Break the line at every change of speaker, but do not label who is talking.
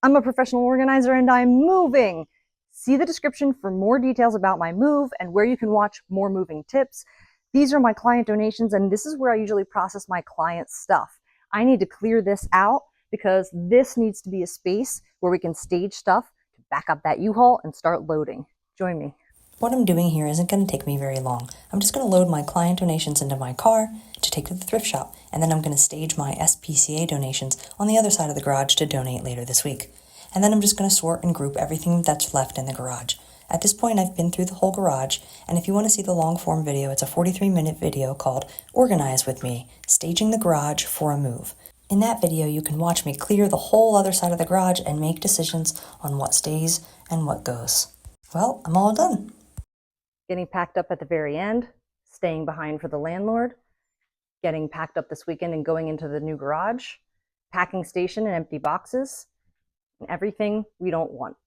I'm a professional organizer and I'm moving. See the description for more details about my move and where you can watch more moving tips. These are my client donations, and this is where I usually process my clients' stuff. I need to clear this out because this needs to be a space where we can stage stuff to back up that U-Haul and start loading. Join me.
What I'm doing here isn't going to take me very long. I'm just going to load my client donations into my car to take to the thrift shop, and then I'm going to stage my SPCA donations on the other side of the garage to donate later this week. And then I'm just going to sort and group everything that's left in the garage. At this point, I've been through the whole garage, and if you want to see the long-form video, it's a 43-minute video called Organize with Me, Staging the Garage for a Move. In that video, you can watch me clear the whole other side of the garage and make decisions on what stays and what goes. Well, I'm all done.
Getting packed up at the very end, staying behind for the landlord, getting packed up this weekend and going into the new garage, packing station and empty boxes, and everything we don't want.